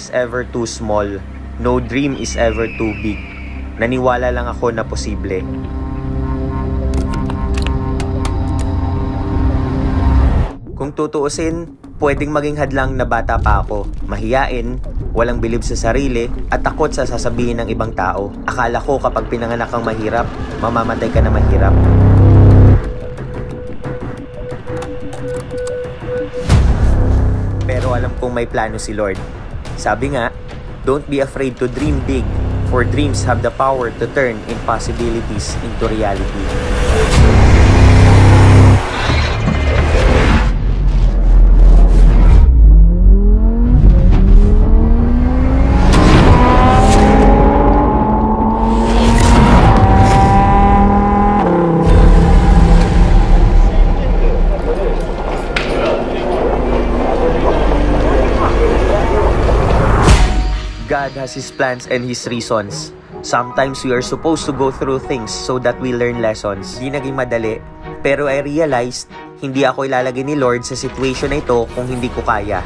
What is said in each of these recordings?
is ever too small. No dream is ever too big. Naniwala lang ako na posible. Kung tutuusin, pwedeng maging hadlang na bata pa ako. Mahiyain, walang bilib sa sarili, at takot sa sasabihin ng ibang tao. Akala ko kapag pinanganak kang mahirap, mamamatay ka na mahirap. Pero alam kong may plano si Lord. Sabi nga, don't be afraid to dream big, for dreams have the power to turn impossibilities into reality. God has His plans and His reasons. Sometimes we are supposed to go through things so that we learn lessons. Di naging madali, pero I realized, hindi ako ilalagay ni Lord sa situation na ito kung hindi ko kaya.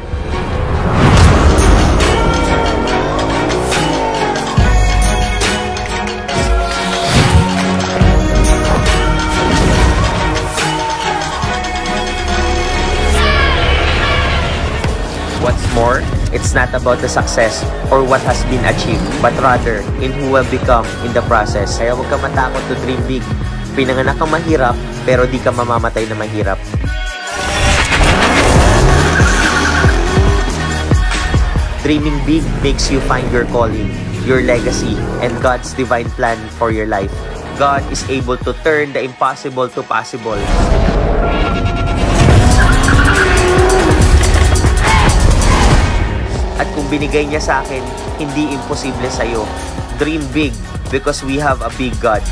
What's more, it's not about the success or what has been achieved, but rather in who will become in the process. Kaya huwag ka matakot to dream big. Pinanganak kang mahirap, pero di ka mamamatay na mahirap. Dreaming big makes you find your calling, your legacy, and God's divine plan for your life. God is able to turn the impossible to possible. At kung binigay niya sa akin, hindi imposible sa'yo. Dream big because we have a big God.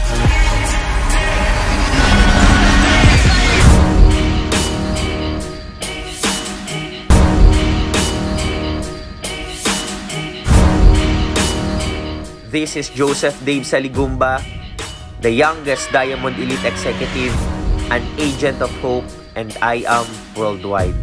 This is Joseph Dave Saligumba, the youngest Diamond Elite Executive, an agent of hope, and I am worldwide.